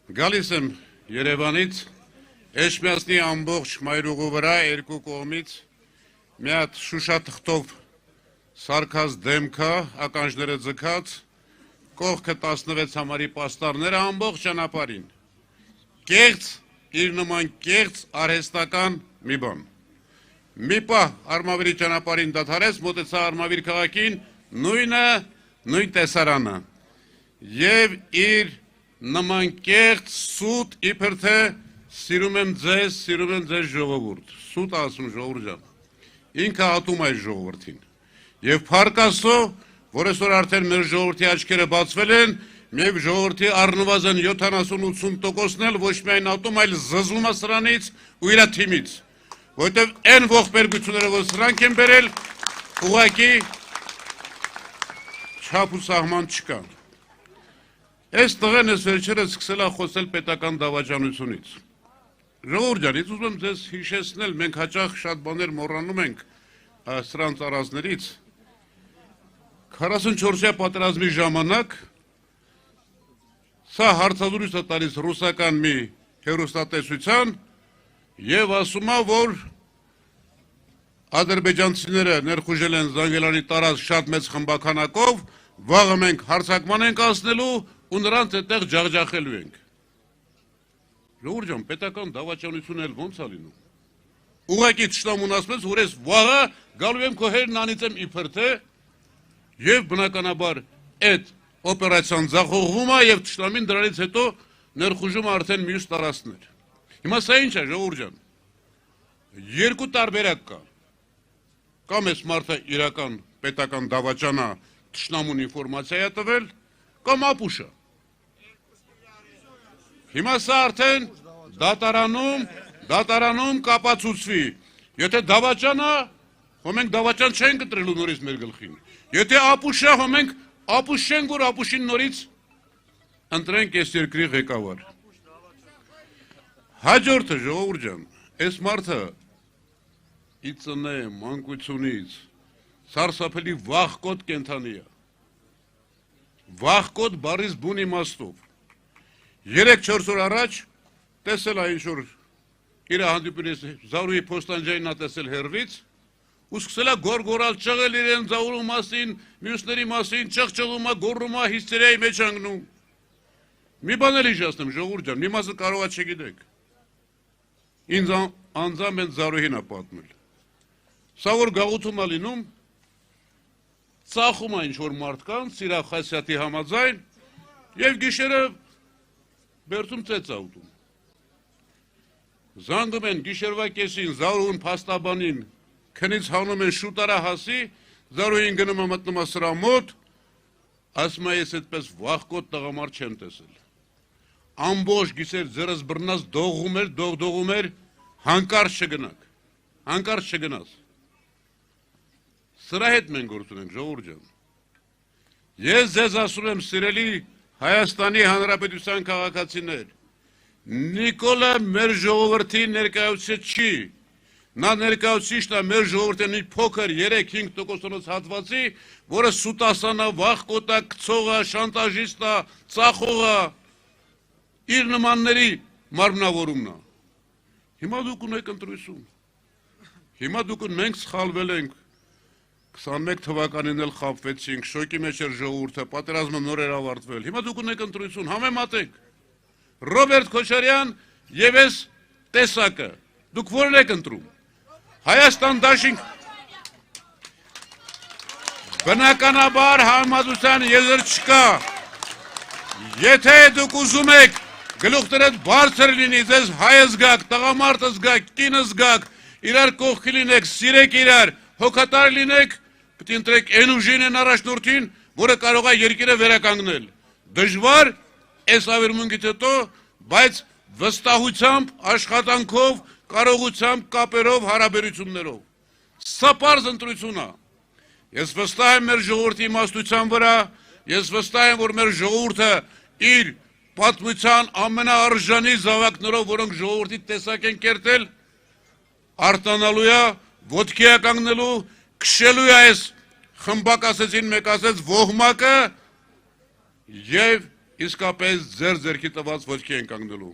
Գալիս եմ Երևանից, Էջմիածնի ամբողջ մայրուղու վրա երկու կողմից մի հատ շուշա թղթով սարքած դեմքա, ականջները ձգած, կողքը 16 համարի պաստառները ամբողջ ճանապարհին։ Կեղծ, իր նման կեղծ արհեստական մի բան։ Մի պահ Արմավիրի ճանապարհին դադարեց, մոտեցա Արմավիր քաղաքին, նույն տեսարանը։ Եվ իր նման կեղծ սուտ իբր թե սիրում եմ ձեզ ժողովուրդ, սուտ ասում ժողովուրդ ջան, ինքը ատում այս ժողովրդին, և փառք Աստծո, որ այսօր արդեն մեր ժողովրդի աչքերը բացվել են, և ժողովրդի առնվազն 70-80%-ն էլ ոչ միայն ատում, այլ զզվում է սրանից ու իր թիմից, որտև այն ողբերգությունները, որ սրանք են բերել, ուղղակի չափ ու սահման չկան։ Այս տղեն այս վերջերս սկսել է խոսել պետական դավաճանությունից։ Ժողովուրդ ջան, ես ուզում եմ ձեզ հիշեցնել, մենք հաճախ շատ բաներ մոռանում ենք սրանց առածներից։ 44-յա պատերազմի ժամանակ սա հարցազրույց է տալիս ռուսական մի հեռուստատեսության եւ ասում է, որ ադրբեջանցիները ներխուժել են Զանգելանի տարածք շատ մեծ խմբականակով, վաղը մենք հարձակման ենք անցնելու ու նրանց այդտեղ ջախջախելու ենք։ Ժողովուրդ ջան, պետական դավաճանությունն էլ ոնց է լինում։ Ուղղակի թշնամուն ասում ես, որ ես վաղը գալու եմ քո հերն անիծեմ իբր թե, եւ բնականաբար այդ օպերացիան ձախողվում է եւ թշնամին դրանից հետո ներխուժում է արդեն մյուս տարածքներ։ Հիմա սա ինչ է, ժողովուրդ ջան։ Երկու տարբերակ կա։ Կամ այս մարդը իրական պետական դավաճանա թշնամուն ինֆորմացիա է տվել, կամ ապուշը։ Հիմա սա արդեն դատարանում կապացուցվի։ Եթե դավաճանա, հո մենք դավաճան չենք կտրելու նորից մեր գլխին։ Եթե ապուշը, հո մենք ապուշ չենք, որ ապուշին նորից ընտրենք այս երկրի ղեկավար։ Հաջորդը, ժողովուրդ ջան, այս մարդը իծնե մանկությունից սարսափելի վախկոտ կենդանի է։ Վախկոտ բառից բուն իմաստով։ 3-4 օր առաջ տեսել է ինչ-որ իր հանդիպումից Զարուհի Փոստանջյանին է տեսել հեռվից ու սկսել է գոռգոռալ, ճղել իրեն Զարուհու մասին, մյուսների մասին, ճղճղում է, գոռում է, հիստերիայի մեջ անգնում։ Մի բան էլ իջացնեմ, ժողովուրդ ջան, մի մասը կարող է չգիտեք։ Ինձ անձամբ են Զարուհին է պատմել։ Սա որ գաղութում է լինում, ծախում է ինչ-որ մարդկանց, իր խասյաթի համաձայն, և գիշերը բերդում ծեծ է ուտում։ Զանգում են գիշերվա կեսին, Զարուհուն փաստաբանին, քնից հանում են շուտարա հասի, Զարուհին գնում է մտնում է սրա մոտ, ասում է ես այդպես վախկոտ տղամարդ չեմ տեսել։ Ամբողջ գիշեր ձեռս բռնած դողդողում էր, հանկարծ չգնաս։ Սրա հետ մենք գործ ունենք, ժողովուրդ ջան։ Ես ձեզ ասում եմ, սիրելի Հայաստանի Հանրապետության քաղաքացիներ, Նիկոլը մեր ժողովրդի ներկայացուցիչ չի։ Նա ներկայացուցիչն է մեր ժողովրդի մի փոքր 3-5% հատվածի, որը սուտասանա, վախկոտա, կցողա, շանտաժիստա, ծախողա, իր նմանների մարմնավորումն է։ Հիմա դուք ունեք ընտրություն։ Հիմա դուք մենք սխալվել ենք։ 21 թվականին էլ խաբվեցինք, շոկի մեջ էր ժողովուրդը, պատերազմը նոր էր ավարտվել։ Հիմա դուք ունեք ընտրություն, համեմատեք։ Ռոբերտ Քոչարյան եւ այս տեսակը։ Դուք որն եք ընտրում։ Հայաստան դաշինք։ Բնականաբար համեմատության եզր չկա։ Եթե դուք ուզում եք գլուխներդ բարձր լինի, ձեզ հայը զգաք, տղամարդը զգաք, կինը զգաք, իրար կողքի լինեք, սիրեք իրար, հոգատար լինեք, պետք է ընտրեք այն ուժին են առաջնորդին, որը կարող է երկիրը վերականգնել։ Դժվար այս ավերմունքից հետո, բայց վստահությամբ, աշխատանքով, կարողությամբ, կապերով, հարաբերություններով։ Սա պարզ ընտրություն է։ Ես վստահ եմ մեր ժողովրդի իմաստության վրա, ես վստահ եմ, որ մեր ժողովուրդը իր պատմության ամենաարժանի զավակներով, որոնք ժողովրդի տեսակ են կերտել, արտանալու է, ոտքի է կանգնելու, քշելու է այս խմբակ ասեցին, մեկ ասեց ոհմակը և իսկապես ձեր ձեռքի տված ոչքի են կանգնելու։